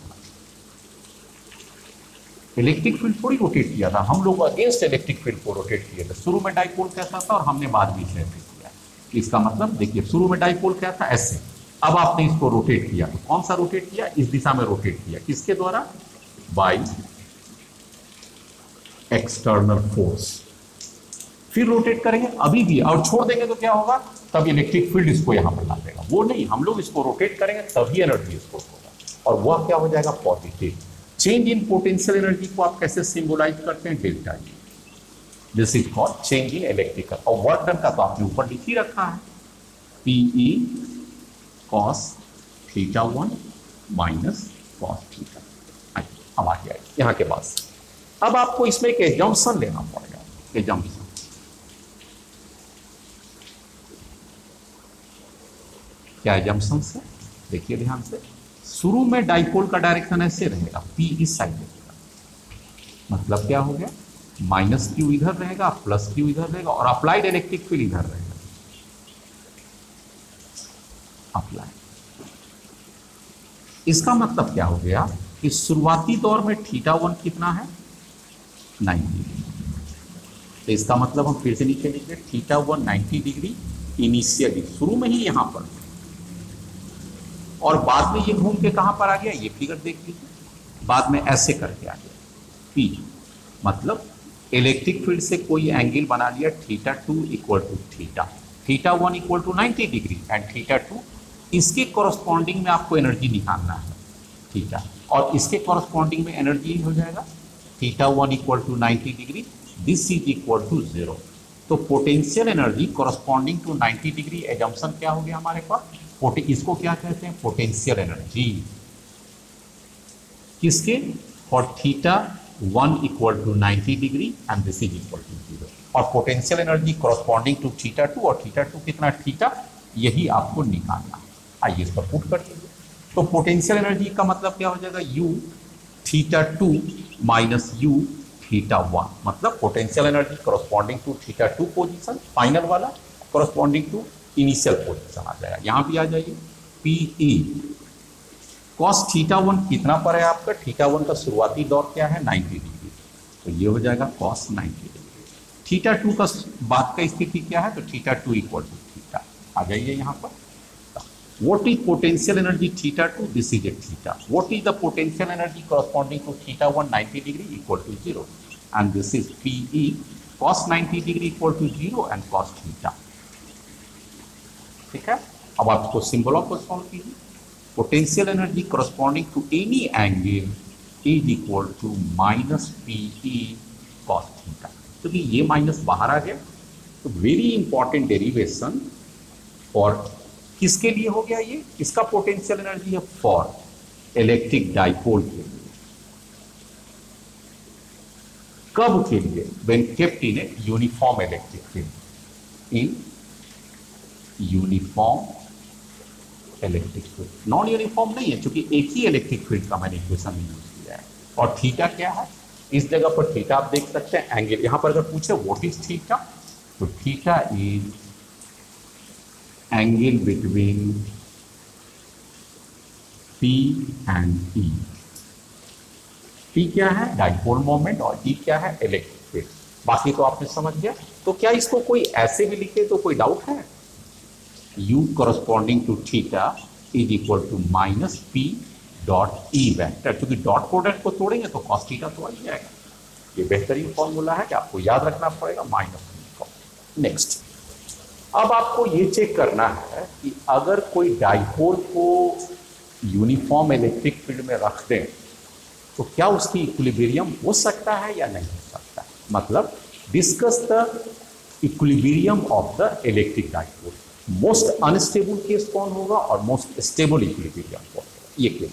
इलेक्ट्रिक फील्ड थोड़ी रोटेट किया था, हम लोग अगेंस्ट इलेक्ट्रिक फील्ड को रोटेट किए थे। शुरू में डाइपोल कैसा था और हमने बाद में इसे ऐसे किया। इसका मतलब देखिए, शुरू में डाइपोल क्या था, ऐसे। अब आपने इसको रोटेट किया, तो कौन सा रोटेट किया, इस दिशा में रोटेट किया, किसके द्वारा, बाय एक्सटर्नल फोर्स। फिर रोटेट करेंगे अभी भी और छोड़ देंगे तो क्या होगा, तब इलेक्ट्रिक फील्ड इसको यहां पर ला देगा। वो नहीं, हम लोग इसको रोटेट करेंगे तभी एनर्जी इसको होगा, और वह क्या हो जाएगा, positive. Change in potential energy को आप कैसे सिंबलाइज करते हैं, delta E. This is called change in electrical. और वर्क डन का तो आपने ऊपर लिख ही रखा है, PE cos theta 1 minus cos theta. अब आ गया यहां के बाद। अब आपको इसमें एक एजम्पशन लेना पड़ेगा, एजम्पशन। क्या एजम्पशन है, देखिए ध्यान से। शुरू में डाइपोल का डायरेक्शन ऐसे रहेगा, पी इस साइड रहेगा, मतलब क्या हो गया, माइनस क्यू इधर रहेगा, प्लस क्यू इधर रहेगा, और अप्लाइड इलेक्ट्रिक फील्ड इधर रहेगा, अप्लाई। इसका मतलब क्या हो गया कि शुरुआती दौर में θ1 कितना है, 90 डिग्री। तो इसका मतलब हम फिर से नीचे लिख रहे, θ1 90 डिग्री इनिशियली, शुरू में ही यहां पर, और बाद में ये घूम के कहां पर आ गया, ये फिगर देख लीजिए, बाद में ऐसे करके आ गया पी। मतलब इलेक्ट्रिक फील्ड से कोई एंगल बना लिया, θ2 equal to theta, θ1 equal to 90 degree and θ2, इसके कॉरस्पॉन्डिंग में आपको एनर्जी निकालना है, ठीक है। और इसके कॉरस्पॉन्डिंग में एनर्जी हो जाएगा θ1 equal to 90 degree, this is equal to 0। तो potential energy corresponding to 90 degree, assumption क्या हो गया हमारे पास, इसको क्या कहते हैं, पोटेंशियल एनर्जी। किसके, for θ1 equal to 90 degree and this is equal to 0। और पोटेंशियल एनर्जी कॉरस्पॉन्डिंग टू θ2, और θ2 कितना, थीटा, यही आपको निकालना है। आइए इस पर पुट कर दीजिए। तो पोटेंशियल एनर्जी का मतलब क्या हो जाएगा, u θ2 माइनस u θ1, मतलब potential energy corresponding to θ2 position final वाला, कॉरस्पॉन्डिंग टू इनिशियल पोजीशन आ जाएगा। यहां भी आ जाइए, पीई कॉस θ1 कितना पर है आपका, θ1 का शुरुआती दौर क्या है, 90 डिग्री, तो ये हो जाएगा कॉस 90 डिग्री। θ2 का बाद का स्थिति क्या है, तो θ2 इक्वल टू थीटा। आ जाइए यहां पर, what is potential energy θ2, this is a theta, what is the potential energy corresponding to θ1 90 degree equal to 0, and this is PE cos 90 degree equal to 0 and cos theta। ठीक है, अब आप इसको symbol of को solve कीजिए। Potential energy corresponding to any angle is equal to minus PE cos theta, क्योंकि ये minus बाहर आ गया, तो वेरी इंपॉर्टेंट डेरिवेशन फॉर किसके लिए हो गया ये, इसका पोटेंशियल एनर्जी है फॉर इलेक्ट्रिक डाइपोल के लिए। कब के लिए, when kept in a uniform electric field, in uniform electric field. Non uniform नहीं है, क्योंकि एक ही इलेक्ट्रिक फील्ड का मैंने इक्वेशन यूज किया है। और थीटा क्या है, इस जगह पर थीटा आप देख सकते हैं, एंगल यहां पर अगर पूछे व्हाट इज थीटा, तो theta is angle between P and E। P क्या है, डाइपोल मोमेंट, और E क्या है, इलेक्ट्रिक फील्ड। बाकी तो आपने समझ गया। तो क्या इसको कोई ऐसे भी लिखे तो कोई डाउट है, U corresponding to theta is equal to minus P dot E vector, क्योंकि डॉट प्रोडक्ट को तोड़ेंगे तो कॉस थीटा तो आ ही जाएगा। ये बेहतरीन फॉर्मूला है कि आपको याद रखना पड़ेगा, माइनस P। नेक्स्ट, अब आपको ये चेक करना है कि अगर कोई डाइपोल को यूनिफॉर्म इलेक्ट्रिक फील्ड में रख दें तो क्या उसकी इक्विलिब्रियम हो सकता है या नहीं हो सकता है। मतलब discuss the equilibrium of the electric dipole. Most unstable case कौन होगा और मोस्ट स्टेबल इक्विलिब्रियम कौन होगा, ये केस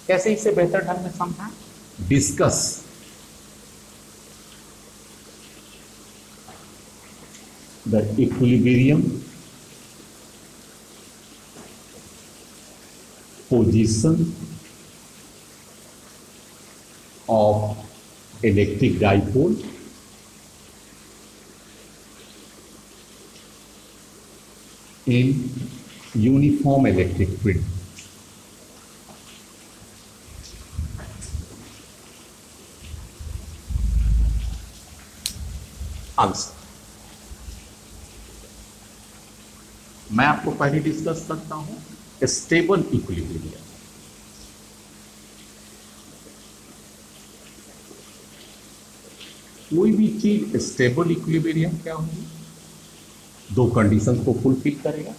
कैसे इसे बेहतर ढंग में समझाएं। Discuss the equilibrium position of electric dipole in uniform electric field। Answer. मैं आपको पहले डिस्कस करता हूं स्टेबल इक्विलिब्रियम। कोई भी चीज स्टेबल इक्विलिब्रियम क्या होगी, दो कंडीशन को फुलफिल करेगा।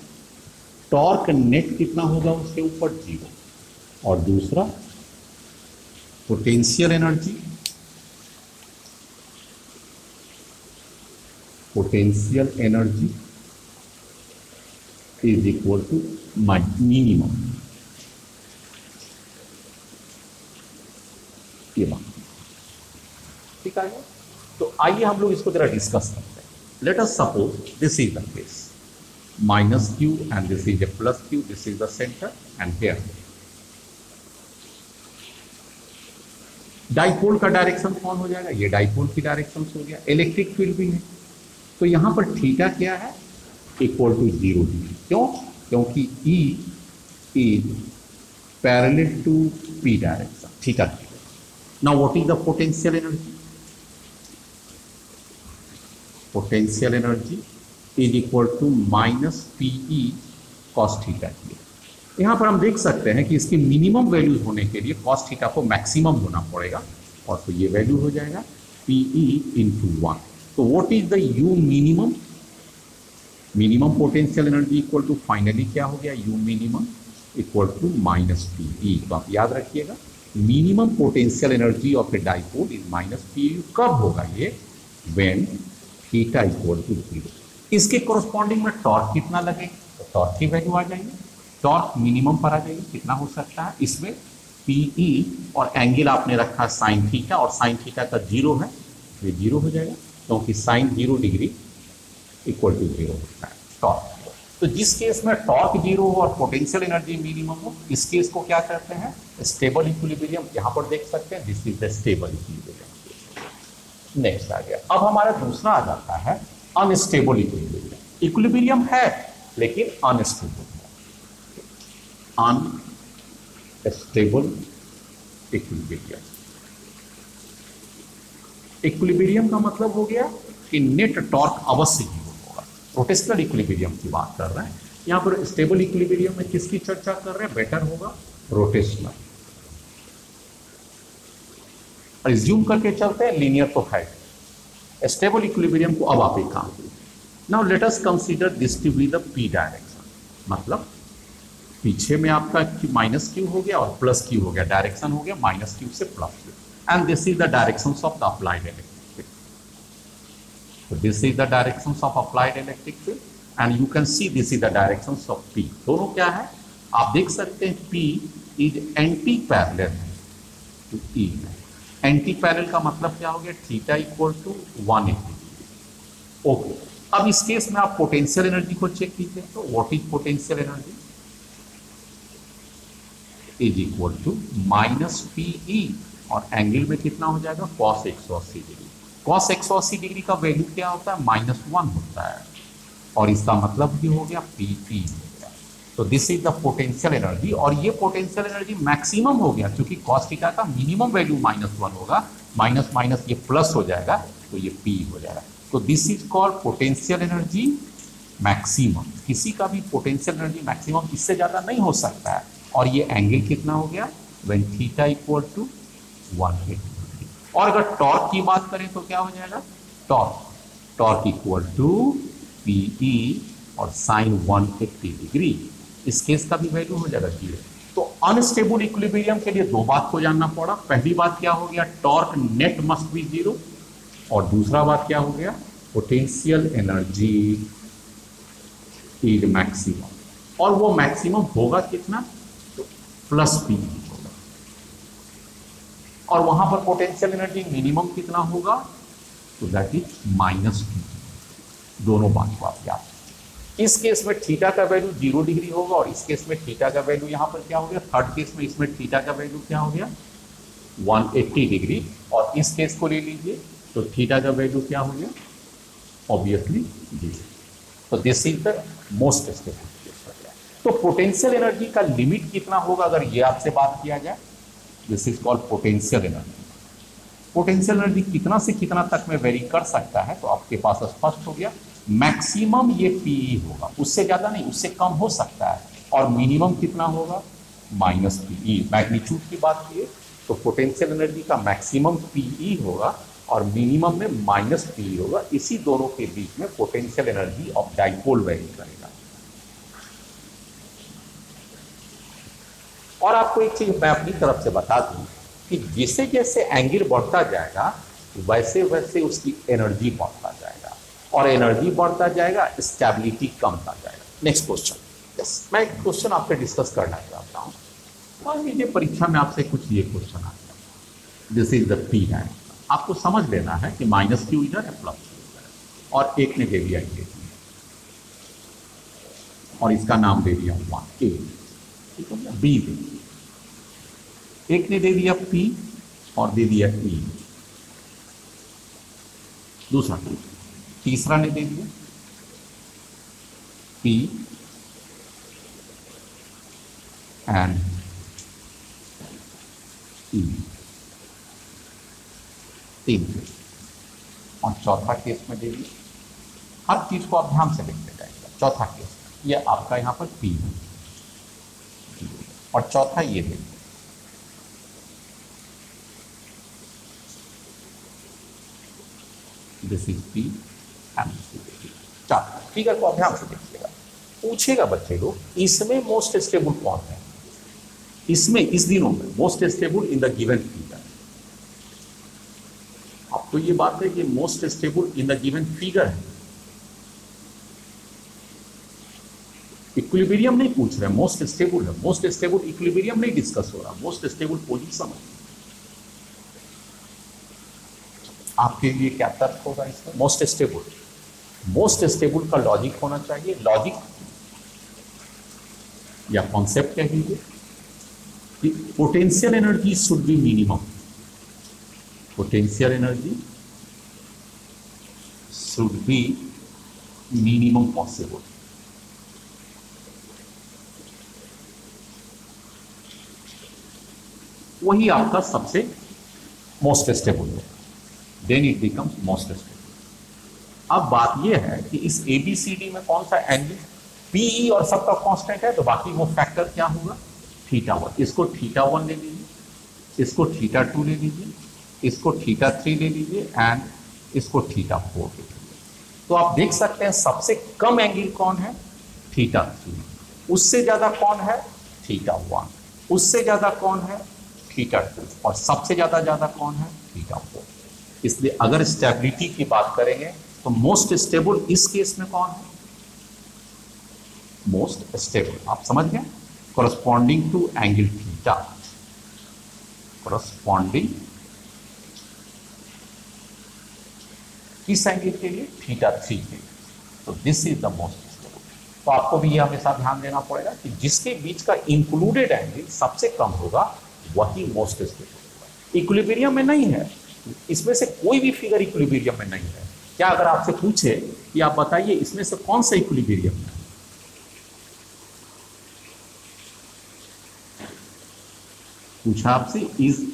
टॉर्क नेट कितना होगा उसके ऊपर, 0, और दूसरा potential energy, is equal to minimum. ये बात ठीक है। तो आइए हम लोग इसको जरा डिस्कस करते हैं। Late us suppose this is the case, -q and this is a +q, this is the center and here dipole का डायरेक्शन कौन हो जाएगा, ये डाइपोल की डायरेक्शन हो गया। इलेक्ट्रिक फील्ड भी है, तो यहां पर थीटा क्या है, इक्वल टू 0 डिग्री। क्यों, क्योंकि E is parallel to P direction, theta. Now what is the potential energy, potential energy is equal to -PE cos theta. यहाँ पर हम देख सकते हैं कि इसकी मिनिमम वैल्यू होने के लिए cos थीटा को मैक्सिमम होना पड़ेगा, और तो ये वैल्यू हो जाएगा PE × 1। तो what is the U minimum, minimum potential energy equal to, finally क्या हो गया, U minimum equal to -PE। तो आप याद रखिएगा minimum potential energy of a dipole is -PE। कब होगा ये, व्हेन थीटा इक्वल टू 0। इसके कोरस्पॉन्डिंग में टॉर्क कितना लगेगा, तो टॉर्क की वैल्यू आ जाएगी, टॉर्क मिनिमम पर आ जाएगी। कितना हो सकता है इसमें, PE और एंगल आपने रखा साइन थीटा, और साइन थीटा का 0 है, ये 0 हो जाएगा, क्योंकि साइन 0 डिग्री इक्वल टू 0 होता है टॉर्क। तो जिस केस में टॉर्क 0 हो और पोटेंशियल एनर्जी मिनिमम हो, इस केस को क्या कहते हैं, स्टेबल इक्विलिब्रियम। यहाँ पर देख सकते हैं this is the stable equilibrium. Next आ गया, अब हमारा दूसरा आ जाता है अनस्टेबल इक्विलिब्रियम। इक्विलिब्रियम है लेकिन अनस्टेबल है, अनस्टेबल इक्विलिब्रियम। इक्विलिब्रियम का मतलब हो गया कि नेट टॉर्क अवश्य 0 होगा। रोटेशनल इक्विलिब्रियम की बात कर रहे हैं, यहाँ पर स्टेबल इक्विलिब्रियम में किसकी चर्चा कर रहे हैं, बेटर होगा रोटेशनल। रिज्यूम करके चलते हैं, लीनियर तो है। स्टेबल इक्विलिब्रियम को अब आप एक काम करिए। Now let us consider this to be the P direction, मतलब पीछे में आपका -q हो गया और +q हो गया, डायरेक्शन हो गया -q से +q, and this is the direction of the applied electric field. So this is the directions of applied electric field and you can see this is the directions of P। दोनों क्या है आप देख सकते हैं, P is anti parallel to E। Anti parallel का मतलब क्या हो गया, थीटा इक्वल टू 180। ओके, अब इस केस में आप पोटेंशियल एनर्जी को चेक कीजिए, तो what is potential energy is equal to -PE, और एंगल में कितना हो जाएगा, cos 180 डिग्री। cos 180 डिग्री का वैल्यू क्या होता है, -1 होता है, और इसका मतलब भी हो गया PP हो गया। तो this is the potential energy, और ये पोटेंशियल एनर्जी मैक्सिमम हो गया क्योंकि cos थीटा का मिनिमम वैल्यू -1 होगा, माइनस माइनस ये प्लस हो जाएगा तो ये P हो जाएगा। तो this is called potential energy maximum. किसी का भी पोटेंशियल एनर्जी मैक्सिमम इससे ज़्यादा नहीं हो सकता है, और ये एंगल कितना हो गया, व्हेन थीटा इक्वल टू 180। और अगर टॉर्क की बात करें तो क्या हो जाएगा, टॉर्क इक्वल टू PE और साइन 180 डिग्री। इस केस का भी वैल्यू हो जाएगा 0। तो अनस्टेबल इक्विलिब्रियम के लिए दो बात को जानना पड़ा। पहली बात क्या हो गया, टॉर्क नेट मस्ट बी 0, और दूसरा बात क्या हो गया, पोटेंशियल एनर्जी इज मैक्सिमम, और वो मैक्सिमम होगा कितना, तो +P होगा, और वहां पर पोटेंशियल एनर्जी मिनिमम कितना होगा, तो दैट इज -P। दोनों बात को आप याद रखिए। इस केस में थीटा का वैल्यू 0 डिग्री होगा, और इस केस में थीटा का वैल्यू यहां पर क्या हो गया, थर्ड केस में इसमें थीटा का वैल्यू क्या हो गया 180 डिग्री, और इस केस को ले लीजिए तो थीटा का वैल्यू क्या हो गया, ऑब्वियसली 0। तो this is the most stable case हो गया। तो पोटेंशियल एनर्जी का लिमिट कितना होगा, अगर ये आपसे बात किया जाए, this is called potential energy. Potential energy कितना से कितना तक में वेरी कर सकता है, तो आपके पास स्पष्ट हो गया। मैक्सिमम ये पीई होगा, उससे ज्यादा नहीं, उससे कम हो सकता है। और मिनिमम कितना होगा, माइनस पीई। मैग्नीट्यूड की बात की तो पोटेंशियल एनर्जी का मैक्सिमम पीई होगा और मिनिमम में माइनस पीई होगा। इसी दोनों के बीच में potential energy of dipole very करेगा। और आपको एक चीज मैं अपनी तरफ से बता दूं कि जैसे जैसे एंगल बढ़ता जाएगा वैसे वैसे उसकी एनर्जी बढ़ता जाएगा, और एनर्जी बढ़ता जाएगा, स्टेबिलिटी कम होता जाएगा। Next question. यस, मैं एक क्वेश्चन आपसे डिस्कस करना चाहता हूँ। मान लीजिए परीक्षा में आपसे कुछ ये क्वेश्चन आ गया, दिस इज द पी है। आपको समझ लेना है कि माइनस क्यू इधर है, प्लस क्यू इधर है, और एक ने दे दिया ये, और इसका नाम दे दिया 1 ए, ठीक है, बी दे दिया, एक ने दे दिया पी और दे दिया ई, दूसरा तीसरा ने दे दिया पी एंड ई, तीन, और चौथा केस में दे दिया। हर चीज को आप ध्यान से लिखते जाएंगे। चौथा केस ये आपका यहां पर पी है, और चौथा ये दे दिया, this is P and figure को आप ध्यान से देखिएगा। पूछेगा बच्चे लोग, इसमें मोस्ट स्टेबल कौन है, इसमें इस दिनों में most stable in the given figure. अब तो ये बात है कि most stable in the given figure है, इक्विलिब्रियम नहीं पूछ रहे, मोस्ट स्टेबल है। मोस्ट स्टेबल इक्विलिब्रियम नहीं डिस्कस हो रहा, मोस्ट स्टेबल पोजीशन है। आपके लिए क्या तर्क होगा इसमें? मोस्ट स्टेबल का लॉजिक होना चाहिए, लॉजिक या कॉन्सेप्ट कह लीजिए कि potential energy should be minimum, potential energy should be minimum possible. वही आपका सबसे मोस्ट स्टेबल है, then it becomes most stable. अब बात यह है कि इस ABCD में कौन सा एंगल PE और सबका कांस्टेंट है, तो बाकी वो फैक्टर क्या होगा, θ1। इसको θ1 ले लीजिए, इसको θ2 ले लीजिए, इसको θ3 ले लीजिए एंड इसको θ4 ले लीजिए। तो आप देख सकते हैं सबसे कम एंगल कौन है, θ3, उससे ज्यादा कौन है, θ1, उससे ज्यादा कौन है, θ2, और सबसे ज्यादा कौन है, θ4। इसलिए अगर स्टेबिलिटी की बात करेंगे तो मोस्ट स्टेबल इस केस में कौन है, मोस्ट स्टेबल, आप समझ गए, corresponding to angle theta, corresponding किस एंगल के लिए, θ3 के लिए। तो this is the most stable. तो आपको भी ये हमेशा ध्यान देना पड़ेगा कि जिसके बीच का इंक्लूडेड एंगल सबसे कम होगा वही मोस्ट स्टेबल होगा। इक्विलिब्रियम में नहीं है, इसमें से कोई भी फिगर इक्विलिब्रियम में नहीं है। क्या अगर आपसे पूछे कि आप बताइए इसमें से कौन सा इक्विलिब्रियम है, पूछा आपसे इज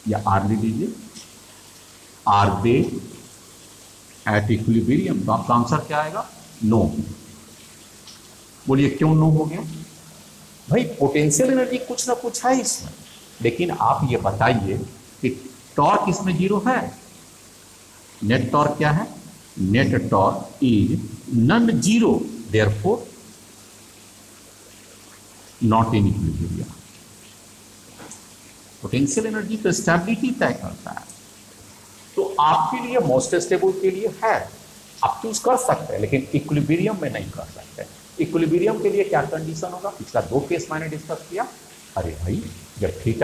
या आर ले लीजिए, आर दे एट इक्विलिब्रियम, तो आपका आंसर क्या आएगा, नो। बोलिए क्यों नो हो गया, भाई पोटेंशियल एनर्जी कुछ ना कुछ है इसमें, लेकिन आप ये बताइए कि टॉर्क इसमें 0 है, नेट टॉर्क क्या है, net torque is non zero, therefore not in equilibrium. Potential energy तो स्टेबिलिटी तय करता है। तो आपके लिए मोस्ट स्टेबल के लिए है, आप चूज कर सकते हैं, लेकिन इक्विलिब्रियम में नहीं कर सकते। इक्विलिब्रियम के लिए क्या कंडीशन होगा, पिछला 2 केस मैंने डिस्कस किया। अरे भाई जब θ =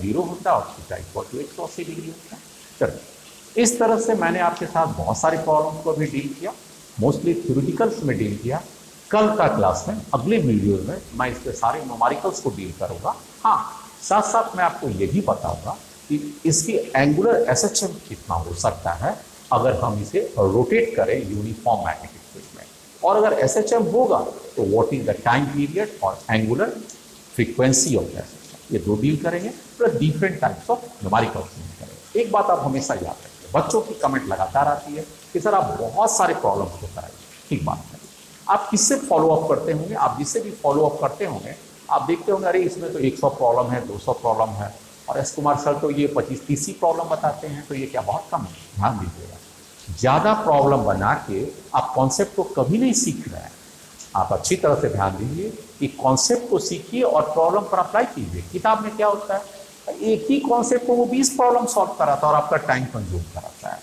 0 होता है और θ = 180 डिग्री होता है। चलिए, इस तरह से मैंने आपके साथ बहुत सारे प्रॉब्लम्स को भी डील किया, मोस्टली थ्योरेटिकल्स में डील किया। कल का क्लास में, अगले वीडियो में मैं इसके सारे न्यूमेरिकल्स को डील करूंगा। हाँ, साथ साथ मैं आपको ये भी बताऊंगा कि इसकी एंगुलर SHM कितना हो सकता है अगर हम इसे रोटेट करें यूनिफॉर्म मैग्नेटिक फील्ड में, और अगर SHM होगा तो what is the time period और एंगुलर फ्रीक्वेंसी ऑफ SHM, ये 2 डील करेंगे, plus different types of numericals करेंगे। एक बात आप हमेशा याद रखिए, बच्चों की कमेंट लगातार आती है कि सर आप बहुत सारे प्रॉब्लम्स को कराइए। ठीक बात है, आप किससे फॉलो अप करते होंगे? आप जिससे भी फॉलो अप करते होंगे आप देखते होंगे अरे इसमें तो 100 प्रॉब्लम है, 200 प्रॉब्लम है, और एस कुमार सर तो ये 25-30 ही प्रॉब्लम बताते हैं, तो ये क्या बहुत कम है? ध्यान दीजिएगा, ज़्यादा प्रॉब्लम बना के आप कॉन्सेप्ट को कभी नहीं सीख रहे हैं। आप अच्छी तरह से ध्यान दीजिए कि कॉन्सेप्ट को सीखिए और प्रॉब्लम पर अप्लाई कीजिए। किताब में क्या होता है, एक ही कॉन्सेप्ट को वो 20 प्रॉब्लम सॉल्व कराता है और आपका टाइम कंज्यूम कराता है।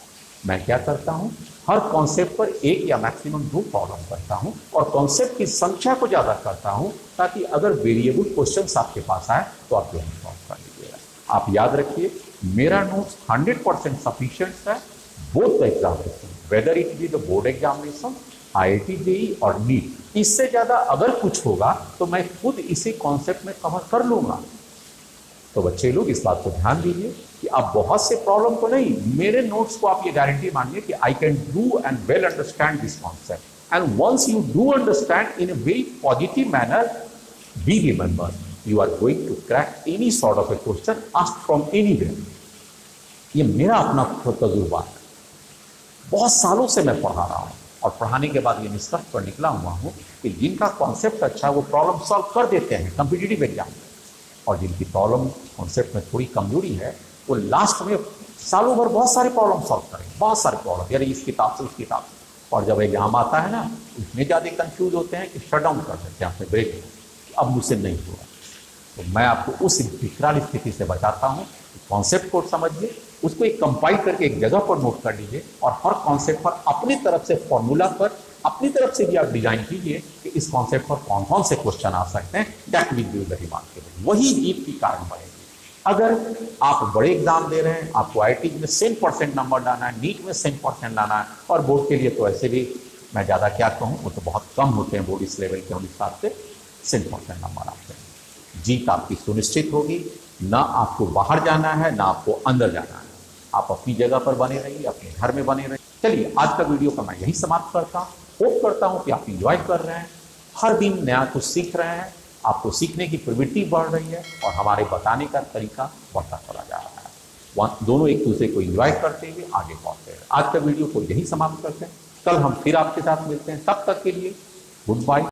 मैं क्या करता हूँ, हर कॉन्सेप्ट पर एक या मैक्सिमम 2 प्रॉब्लम करता हूँ और कॉन्सेप्ट की संख्या को ज़्यादा करता हूँ, ताकि अगर वेरिएबल क्वेश्चंस आपके पास आए तो आप जो सॉल्व कर लीजिएगा। आप याद रखिए, मेरा नोट्स 100% सफिशिएंट है both the examination, whether it be the board examination, IIT JEE और नीट। इससे ज़्यादा अगर कुछ होगा तो मैं खुद इसी कॉन्सेप्ट में कवर कर लूँगा। तो बच्चे लोग इस बात को ध्यान दीजिए कि आप बहुत से प्रॉब्लम को नहीं, मेरे नोट्स को आप ये गारंटी मानिए कि I can do and well understand this concept, and once you do understand in a very positive manner, be remember you are going to crack any sort of a question asked from anywhere. ये मेरा अपना तजुर्बा है, बहुत सालों से मैं पढ़ा रहा हूँ और पढ़ाने के बाद ये निष्कर्ष पर निकला हुआ हूँ कि जिनका कॉन्सेप्ट अच्छा है वो प्रॉब्लम सॉल्व कर देते हैं कॉम्पिटिटिव एग्जाम में, और जिनकी प्रॉब्लम कॉन्सेप्ट में थोड़ी कमजोरी है वो लास्ट में सालों भर बहुत सारे प्रॉब्लम सॉल्व करेंगे, बहुत सारे प्रॉब्लम, यानी इस किताब से उस किताब से, और जब एग्जाम आता है ना इतने ज़्यादा कंफ्यूज होते हैं कि शट डाउन कर देते हैं, अपने ब्रेक अब मुझसे नहीं हुआ। तो मैं आपको उस विकराल स्थिति से बचाता हूँ। कॉन्सेप्ट को समझिए, उसको एक कंपाइल करके एक जगह पर नोट कर लीजिए और हर कॉन्सेप्ट पर अपनी तरफ से फॉर्मूला पर अपनी तरफ से भी आप डिजाइन कीजिए कि इस कॉन्सेप्ट पर कौन कौन से क्वेश्चन आ सकते हैं। That will be the remarkable, वही जीत की कारण बनेगी। अगर आप बड़े एग्जाम दे रहे हैं, आपको IIT में 100% नंबर लाना है, नीट में 100% लाना है, और बोर्ड के लिए तो ऐसे भी मैं ज़्यादा क्या कहूँ, वो तो बहुत कम होते हैं बोर्ड इस लेवल के हिसाब से 100% नंबर आते हैं। जीत आपकी सुनिश्चित होगी, ना आपको बाहर जाना है ना आपको अंदर जाना है, आप अपनी जगह पर बने रहिए, अपने घर में बने रहिए। चलिए आज का वीडियो का मैं यही समाप्त करता हूँ। होप करता हूँ कि आप इंजॉय कर रहे हैं, हर दिन नया कुछ सीख रहे हैं, आपको सीखने की प्रवृत्ति बढ़ रही है और हमारे बताने का तरीका बढ़ता चला जा रहा है। दोनों एक दूसरे को इंजॉय करते हुए आगे बढ़ते हैं। आज का वीडियो को यही समाप्त करते हैं, कल हम फिर आपके साथ मिलते हैं, तब तक के लिए गुड बाय।